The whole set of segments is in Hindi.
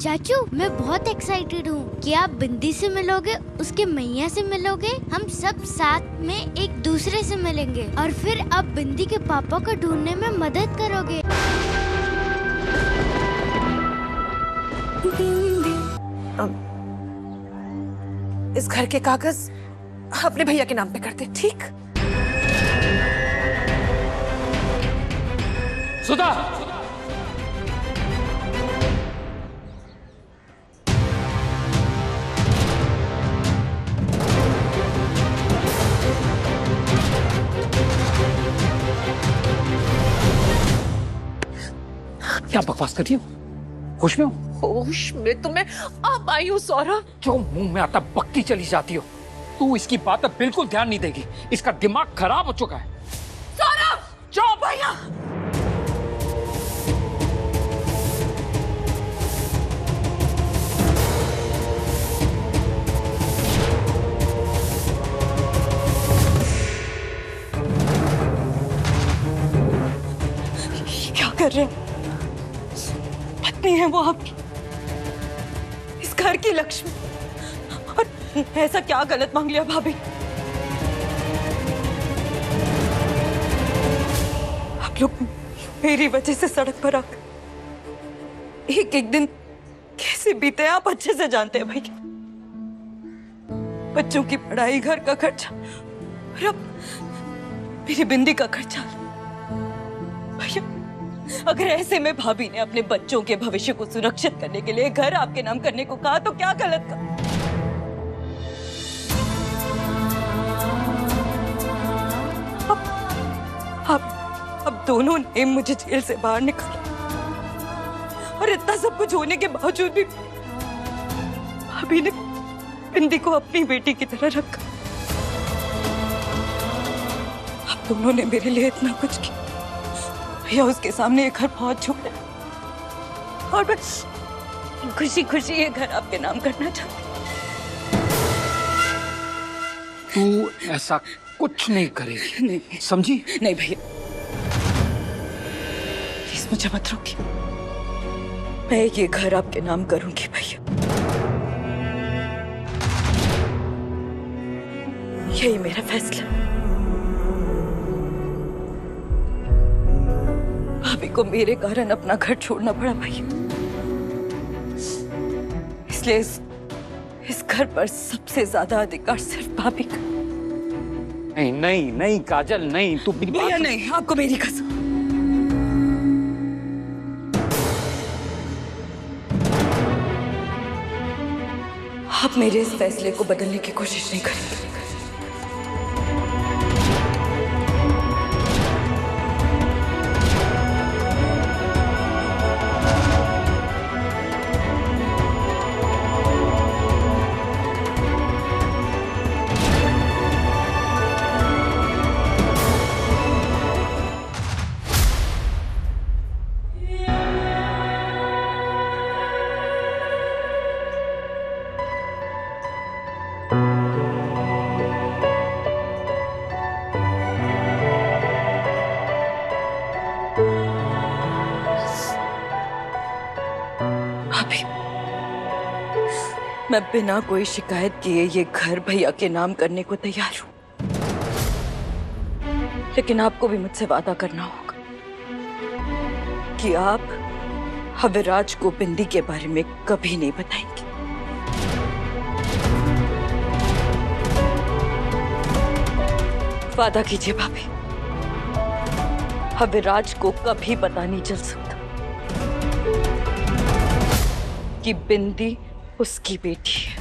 चाचू मैं बहुत एक्साइटेड हूँ कि आप बिंदी से मिलोगे, उसके मैया से मिलोगे, हम सब साथ में एक दूसरे से मिलेंगे और फिर आप बिंदी के पापा को ढूंढने में मदद करोगे। इस घर के कागज अपने भैया के नाम पे कर दे, ठीक? सुधा, क्या बकवास कर रही हो? होश में हो? होश में तो मैं अब आई हूँ सौरभ। जो मुंह में आता बकती चली जाती हो। तू इसकी बात पर बिल्कुल ध्यान नहीं देगी, इसका दिमाग खराब हो चुका है। सौरभ, जाओ भैया। क्या कर रहे हैं? पत्नी है वो आपकी, इस घर की लक्ष्मी, और ऐसा क्या गलत मांग लिया भाभी? आप लोग मेरी वजह से सड़क पर आकर एक एक दिन कैसे बीते हैं आप अच्छे से जानते हैं भैया। बच्चों की पढ़ाई, घर का खर्चा और अब मेरी बिंदी का खर्चा। भैया अगर ऐसे में भाभी ने अपने बच्चों के भविष्य को सुरक्षित करने के लिए घर आपके नाम करने को कहा तो क्या गलत कहा? अब दोनों ने मुझे जेल से बाहर निकाला और इतना सब कुछ होने के बावजूद भी भाभी ने बिंदी को अपनी बेटी की तरह रखा। अब दोनों ने मेरे लिए इतना कुछ किया, भैया उसके सामने ये घर बहुत छोटा है और मैं खुशी खुशी ये घर आपके नाम करना चाहती। तू ऐसा कुछ नहीं करेगी, नहीं समझी? नहीं भैया, प्लीज मुझे मत रोकिए। मैं ये घर आपके नाम करूंगी भैया, यही मेरा फैसला। भाभी को मेरे कारण अपना घर छोड़ना पड़ा भैया, इसलिए इस घर पर सबसे ज्यादा अधिकार सिर्फ भाभी का। नहीं नहीं नहीं काजल, नहीं। तू भैया नहीं, आपको मेरी कसम। आप मेरे इस फैसले को बदलने की कोशिश नहीं करेंगे। भाभी, मैं बिना कोई शिकायत किए ये घर भैया के नाम करने को तैयार हूं, लेकिन आपको भी मुझसे वादा करना होगा कि आप अविराज को बिंदी के बारे में कभी नहीं बताएंगे। वादा कीजिए भाभी, अविराज को कभी पता नहीं चल सकता कि बिंदी उसकी बेटी है।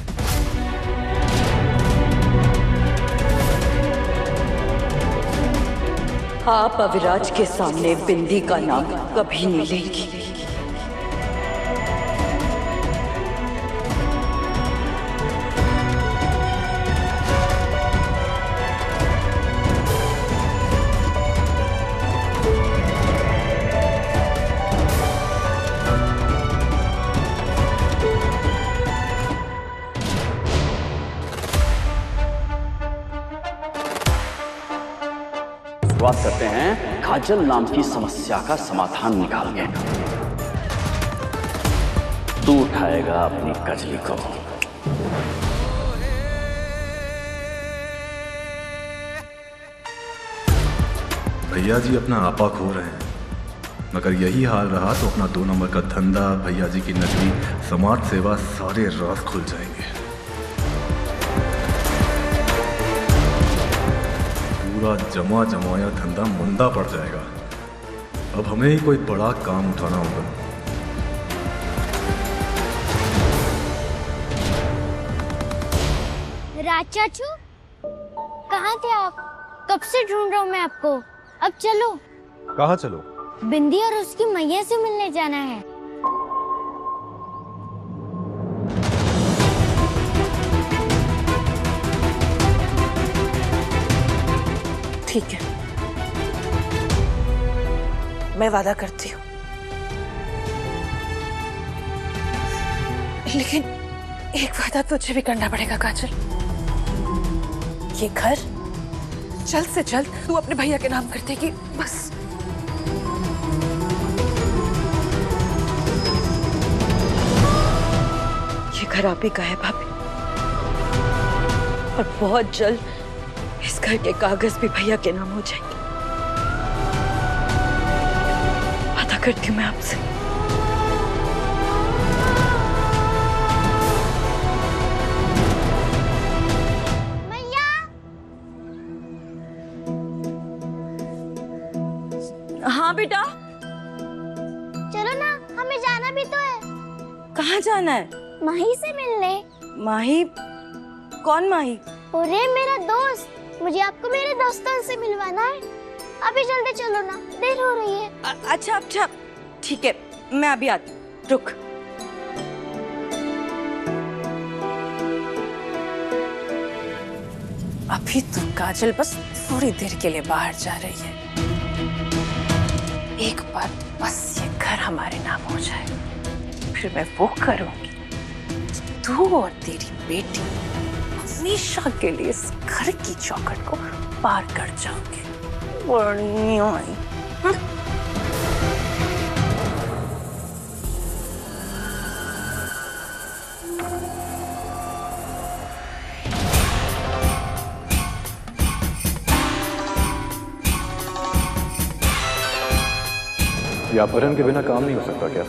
आप अविराज के सामने बिंदी का नाम कभी नहीं लेंगी। शुरुआत करते हैं काजल नाम की समस्या का समाधान निकाल के। तू उठाएगा अपनी कजली को। भैया जी अपना आपा खो रहे हैं, मगर यही हाल रहा तो अपना 2 नंबर का धंधा, भैया जी की नकली समाज सेवा, सारे राज खुल जाएंगे। पूरा जमा जमाया धंधा मंदा पड़ जाएगा। अब हमें ही कोई बड़ा काम उठाना होगा। राज चाचू, कहाँ थे आप? कब से ढूंढ रहा हूँ मैं आपको। अब चलो। कहाँ चलो? बिंदी और उसकी मैया से मिलने जाना है। ठीक है, मैं वादा करती हूँ, लेकिन एक वादा तुझे भी करना पड़ेगा काजल। ये घर जल्द से जल्द तू अपने भैया के नाम कर देगी, बस। ये घर आप ही का है भाभी, और बहुत जल्द इस घर के कागज भी भैया के नाम हो जाएंगे। वादा करती हूँ मैं आपसे। हाँ बेटा, चलो ना, हमें जाना भी तो है। कहाँ जाना है? माही से मिलने। माही? कौन माही? अरे मेरा दोस्त, मुझे आपको मेरे दोस्तों से मिलवाना है। अभी जल्दी चलो ना, देर हो रही है। अच्छा अच्छा, ठीक है, मैं अभी आती। रुक। अभी तो काजल बस थोड़ी देर के लिए बाहर जा रही है। एक बार बस ये घर हमारे नाम हो जाए, फिर मैं वो करूंगी, तू और तेरी बेटी हमेशा के लिए इस घर की चौखट को पार कर जाओगे। ये अपहरण के बिना काम नहीं हो सकता क्या?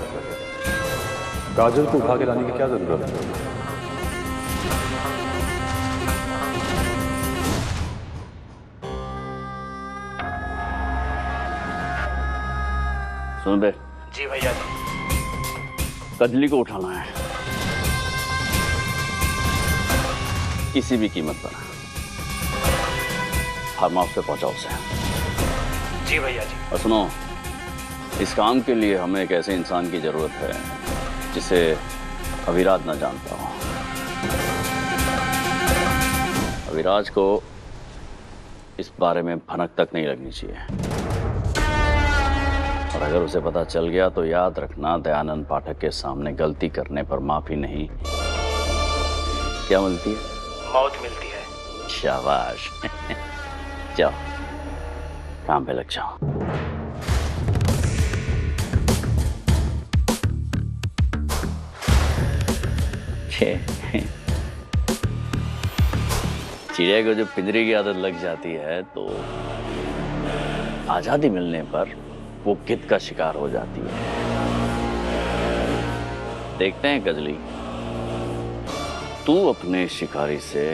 काजल को उठा के लाने की क्या जरूरत है? सुन बे। जी भैया जी। कजली को उठाना है, किसी भी कीमत पर। फार्म हाउस पे पहुंचाओ उसे। जी भैया जी। और सुनो, इस काम के लिए हमें एक ऐसे इंसान की जरूरत है जिसे अविराज न जानता हो। अविराज को इस बारे में भनक तक नहीं लगनी चाहिए, और अगर उसे पता चल गया तो याद रखना, दयानंद पाठक के सामने गलती करने पर माफी नहीं, क्या मिलती है? मौत मिलती है। शाबाश। जाओ, काम पे लग जाओ। चिड़िया को जब पिंजरे की आदत लग जाती है तो आजादी मिलने पर वो गिद्ध का शिकार हो जाती है। देखते हैं कजली, तू अपने शिकारी से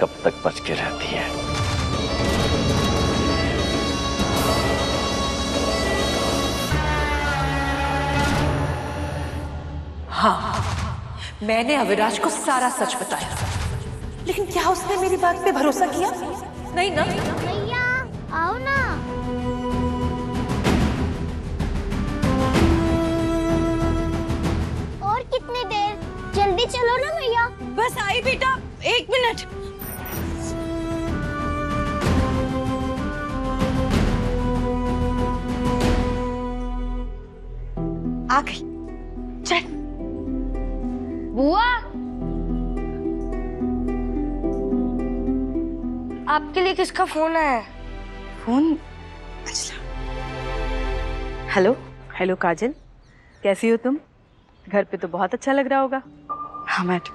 कब तक बच के रहती है। हाँ, मैंने अविराज को सारा सच बताया, लेकिन क्या उसने मेरी बात पे भरोसा किया? नहीं ना? भैया आओ ना। और कितनी देर? जल्दी चलो ना भैया। बस आई बेटा, 1 मिनट। आ गई, चल। बुआ, आपके लिए किसका फोन आया? फोन? अच्छा। हेलो। हेलो काजल, कैसी हो तुम? घर पे तो बहुत अच्छा लग रहा होगा। हाँ मैडम,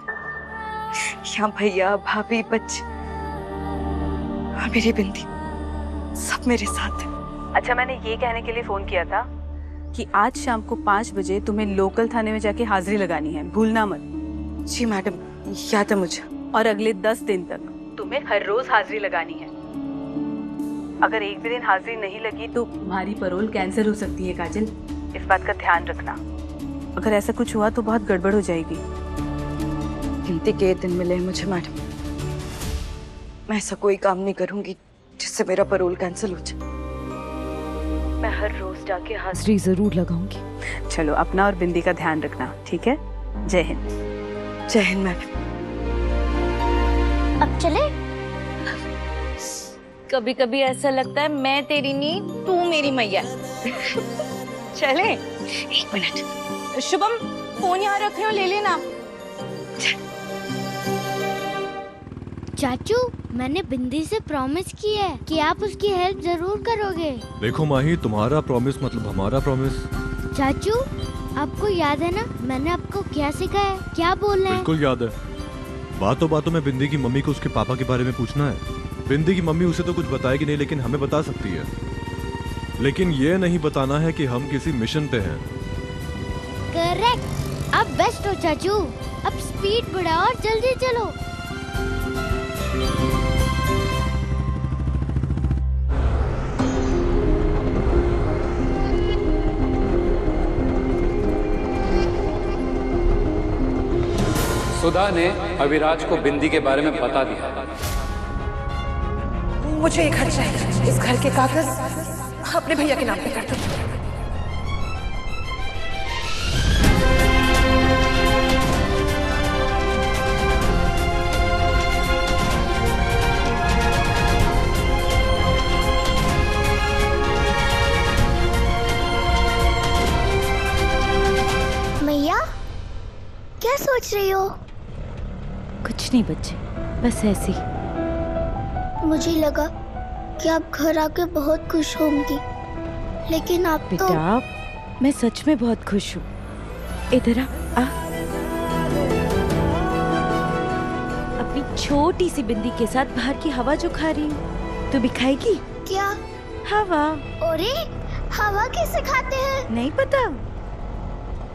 यहाँ भैया भाभी बच्चे और मेरी बिंदी सब मेरे साथ हैं। अच्छा, मैंने ये कहने के लिए फोन किया था कि आज शाम को 5 बजे तुम्हें लोकल थाने में जाके हाजिरी लगानी है, भूलना मत। जी मैडम, याद है मुझे। और अगले 10 दिन तक तुम्हें हर रोज हाजिरी लगानी है। अगर एक भी दिन हाजिरी नहीं लगी तो तुम्हारी पैरोल कैंसिल हो सकती है काजल, इस बात का ध्यान रखना। अगर ऐसा कुछ हुआ तो बहुत गड़बड़ हो जाएगी। गिनती के दिन मिले मुझे मैडम, मैं ऐसा कोई काम नहीं करूंगी जिससे मेरा पैरोल कैंसिल हो जाए। मैं हर रोज जाके हाजिरी जरूर लगाऊंगी। चलो, अपना और बिंदी का ध्यान रखना, ठीक है? जय हिंद। जय हिंद मैडम। अब चले? कभी कभी ऐसा लगता है मैं तेरी नहीं, तू मेरी मैया। चले? 1 मिनट। शुभम, फोन यहाँ रख रहे हो, ले लेना। चाचू, मैंने बिंदी से प्रॉमिस की है कि आप उसकी हेल्प जरूर करोगे। देखो माही, तुम्हारा प्रॉमिस मतलब हमारा प्रॉमिस। चाचू, आपको याद है ना मैंने आपको क्या सिखाया, क्या बोलना है? बिल्कुल याद है। बातों बातों में बिंदी की मम्मी को उसके पापा के बारे में पूछना है। बिंदी की मम्मी उसे तो कुछ बताएगी नहीं, लेकिन हमें बता सकती है। लेकिन ये नहीं बताना है कि हम किसी मिशन पे हैं। करेक्ट। अब बेस्ट हो चाचू, अब स्पीड बढ़ाओ और जल्दी चलो। सुधा ने अविराज को बिंदी के बारे में बता दिया। मुझे एक घर चाहिए। इस घर के कागज अपने भैया के नाम पे कर दो। मैया, क्या सोच रही हो? कुछ नहीं बच्चे, बस ऐसे ही। मुझे लगा कि आप घर आके बहुत खुश होंगी, लेकिन आप तो... बेटा, मैं सच में बहुत खुश हूँ। इधर आ। अपनी छोटी सी बिंदी के साथ बाहर की हवा जो खा रही हूँ। तू भी खाएगी? क्या? हवा। अरे, हवा कैसे खाते हैं? नहीं पता?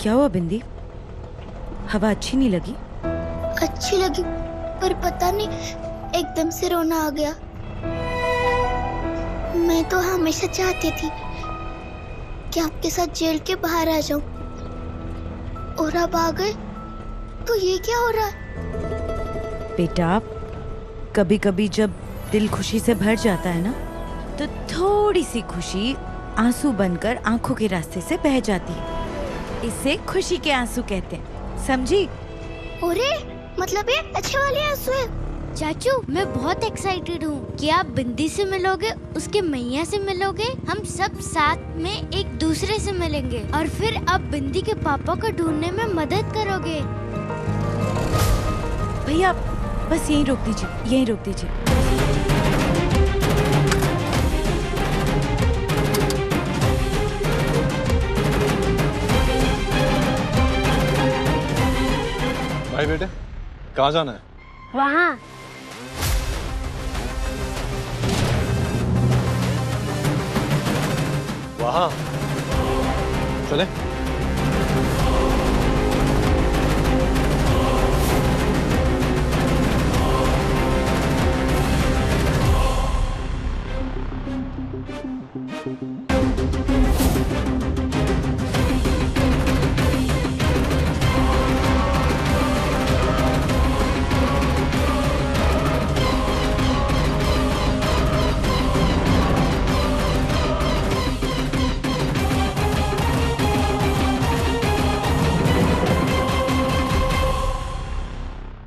क्या हुआ बिंदी, हवा अच्छी नहीं लगी? अच्छी लगी, पर पता नहीं एकदम से रोना आ गया। मैं तो हमेशा चाहती थी कि आपके साथ जेल के बाहर आ जाऊं, और अब आ गए तो ये क्या हो रहा है? बेटा, कभी कभी जब दिल खुशी से भर जाता है ना, तो थोड़ी सी खुशी आंसू बनकर आंखों के रास्ते से बह जाती है। इसे खुशी के आंसू कहते हैं, समझी? अरे, मतलब ये अच्छे वाले आंसू है? चाचू, मैं बहुत एक्साइटेड हूँ कि आप बिंदी से मिलोगे, उसके मैया से मिलोगे, हम सब साथ में एक दूसरे से मिलेंगे, और फिर आप बिंदी के पापा को ढूंढने में मदद करोगे। भैया, बस यहीं रोक दीजिए, यहीं रोक दीजिए। भाई बेटे, कहाँ जाना है? वहाँ। वहाँ? चले।